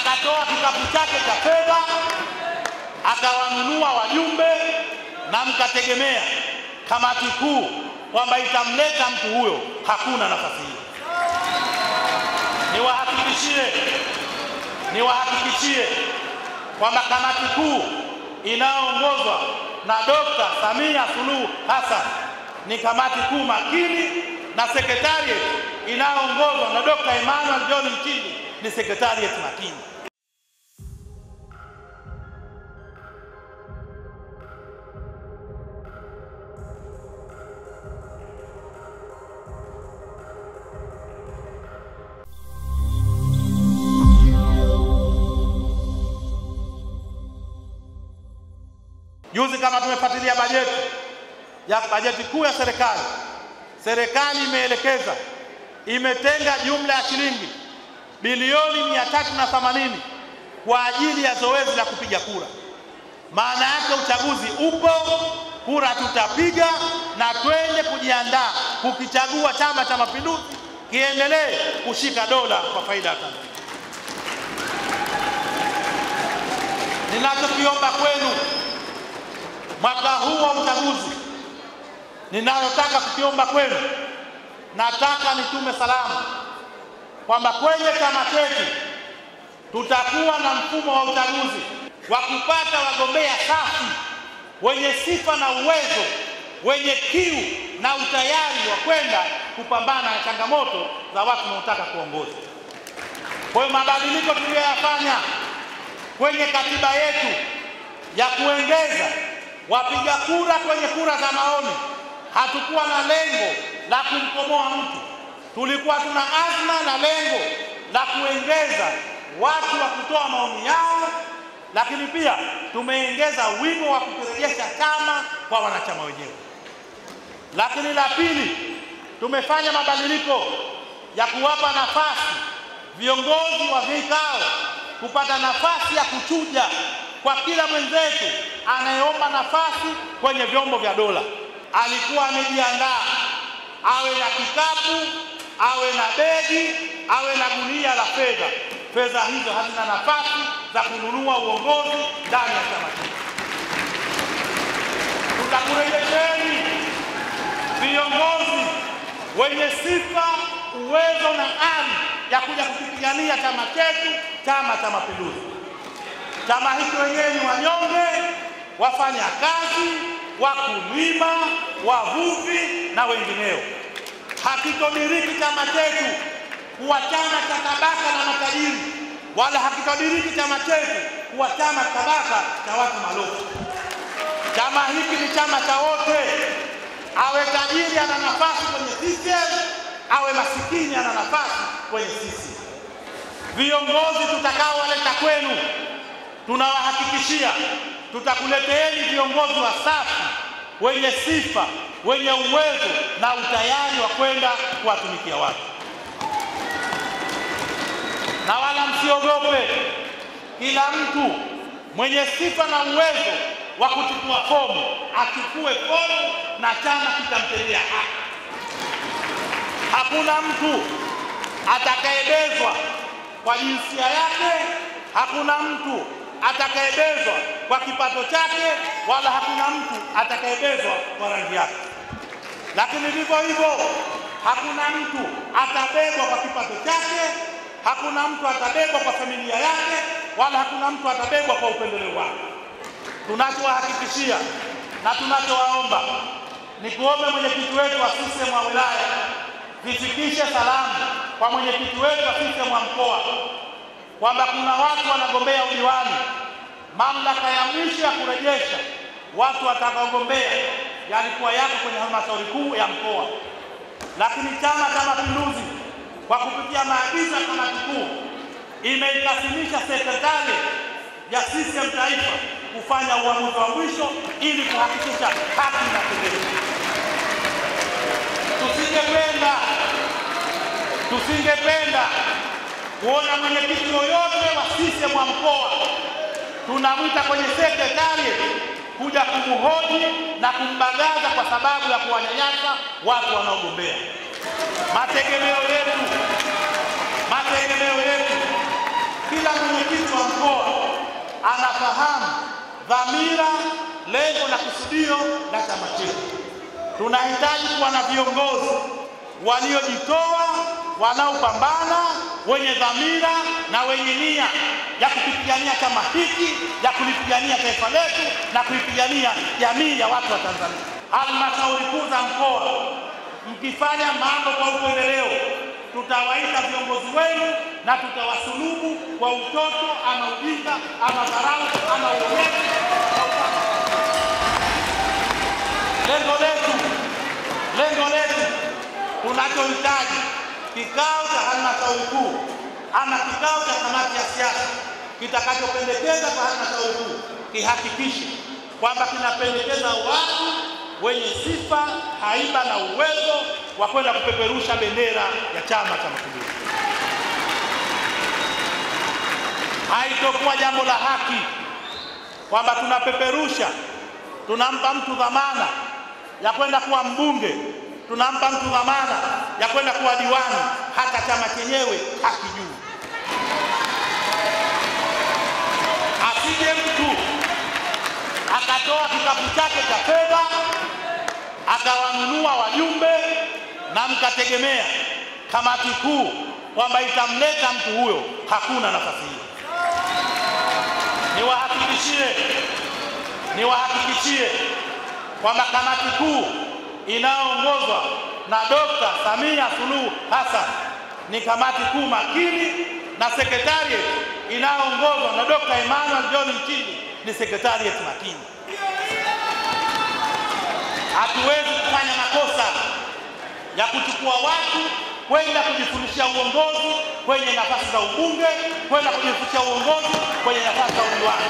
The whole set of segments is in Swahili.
akatoa kikapu chake cha fedha, akawanunua wajumbe, na mkategemea kamati kuu kwamba itamleta mtu huyo. Hakuna nafasi hiyo. Niwahakikishie kwamba kamati kuu inayoongozwa na Dr. Samia Suluhu Hassan ni kamati kuu makini, na sekretariat inayoongozwa na Dr. Emmanuel John Nchimbi ni sekretariat makini. Juzi kama tumefuatilia bajeti kuu ya serikali imeelekeza, imetenga jumla ya shilingi bilioni 380 kwa ajili ya zoezi la kupiga kura. Maana yake uchaguzi upo, kura tutapiga, na twende kujiandaa kukichagua Chama cha Mapinduzi kiendelee kushika dola kwa faida ya Tanzania. Ninachokiomba kwenu mwaka huu wa uchaguzi, ninalotaka kukiomba kwenu, nataka nitume salamu kwamba kwenye chama chetu tutakuwa na mfumo wa uchaguzi wa kupata wagombea safi, wenye sifa na uwezo, wenye kiu na utayari wa kwenda kupambana na changamoto za watu wanaotaka kuongoza. Kwa hiyo mabadiliko tuliyoyafanya kwenye katiba yetu ya kuongeza wapiga kura kwenye kura za maoni, hatukuwa na lengo la kumkomoa mtu. Tulikuwa tuna azma na lengo la kuongeza watu wa kutoa maoni yao, lakini pia tumeongeza wigo wa kurejesha chama kwa wanachama wenyewe. Lakini la pili, tumefanya mabadiliko ya kuwapa nafasi viongozi wa vikao kupata nafasi ya kuchuja kwa kila mwenzetu anayeomba nafasi kwenye vyombo vya dola. Alikuwa amejiandaa, awe na kikapu, awe na begi, awe na gunia la fedha. Fedha hizo hazina nafasi za kununua uongozi ndani ya chama chetu. Tutakurejesheni viongozi wenye sifa, uwezo na ari ya kuja kupigania chama chetu, Chama cha Mapinduzi. Chama hiki wenyewe ni wanyonge, wafanya kazi, wakulima, wavuvi na wengineo. Hakitodiriki chama chetu kuwa chama cha tabaka na matajiri, wala hakitodiriki chama chetu kuwa chama tabaka cha watu malofu. Chama hiki ni chama cha wote. Awe tajiri ana nafasi kwenye CCM, awe masikini ana nafasi kwenye CCM. Viongozi tutakaowaleta kwenu, tunawahakikishia tutakuleteeni viongozi wasafi, wenye sifa, wenye uwezo na utayari wa kwenda kuwatumikia watu. Na wala msiogope, kila mtu mwenye sifa na uwezo wa kuchukua fomu achukue fomu, na chama kitamtendea haki. Hakuna mtu atakayebezwa kwa jinsia yake, hakuna mtu atakayebezwa kwa kipato chake, wala hakuna mtu atakayebezwa kwa rangi yake. Lakini vivyo hivyo hakuna mtu atabebwa kwa kipato chake, hakuna mtu atabebwa kwa familia yake, wala hakuna mtu atabebwa kwa upendeleo wake. Tunachowahakikishia na tunachowaomba ni kuombe mwenyekiti wetu wa CCM wa wilaya zifikishe salamu kwa mwenyekiti wetu wa CCM wa mkoa kwamba kuna watu wanagombea udiwani. Mamlaka ya mwisho ya kurejesha watu watakaogombea yalikuwa yako kwenye halmashauri kuu ya mkoa, lakini Chama cha Mapinduzi kwa kupitia maagizo ya kamati kuu imeikasimisha sekretari ya CCM taifa kufanya uamuzi wa mwisho ili kuhakikisha haki inatendeka. Tusingependa kuona mwenyekiti yoyote wa CCM wa mkoa tunamwita kwenye sekretari kuja kumhoji na kumbagaza kwa sababu ya kuwanyanyasa watu wanaogombea. Mategemeo yetu kila kila mwenyekiti wa mkoa anafahamu dhamira, lengo na kusudio la chama chetu. Tunahitaji kuwa na viongozi waliojitoa, wanaopambana, wenye dhamira na wenye nia ya kupigania chama hiki, ya kulipigania taifa letu na kulipigania jamii ya watu wa Tanzania. Halmashauri kuu za mkoa, mkifanya mambo kwa upendeleo, tutawaita viongozi wenu na tutawasulubu kwa utoto ama ujinga ama dharau ama uonevu. Lengo letu tunachohitaji, kikao cha halmashauri kuu ama kikao cha kamati ya siasa kitakachopendekeza kwa halmashauri kuu kihakikishe kwamba kinapendekeza watu wenye sifa, haiba na uwezo wa kwenda kupeperusha bendera ya Chama cha Mapinduzi. Haitokuwa jambo la haki kwamba tunapeperusha, tunampa mtu dhamana ya kwenda kuwa mbunge, tunampa mtu dhamana ya kwenda kuwa diwani, hata chama chenyewe hakijui. Asije mtu akatoa kikapu chake cha fedha akawanunua wajumbe na mkategemea kamati kuu kwamba itamleta mtu huyo. Hakuna nafasi hiyo. Niwahakikishie kwamba kamati kuu inayoongozwa na Dr. Samia Suluhu Hassan ni kamati kuu makini, na sekretariat inayoongozwa na Dr. Emmanuel John Nchimbi ni sekretariat makini. Hatuwezi kufanya makosa ya kuchukua watu kwenda kujifundishia uongozi kwenye nafasi za ubunge, kwenda kujifundishia uongozi kwenye nafasi za udiwani.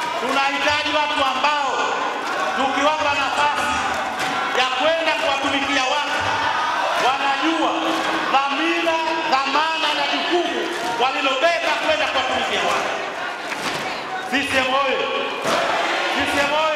Tunahitaji watu ambao tukiwapa nafasi, ya kwenda kuwatumikia watu, wanajua dhamira, dhamana na jukumu walilobeba kwenda kuwatumikia watu. CCM oyee! CCM oyee!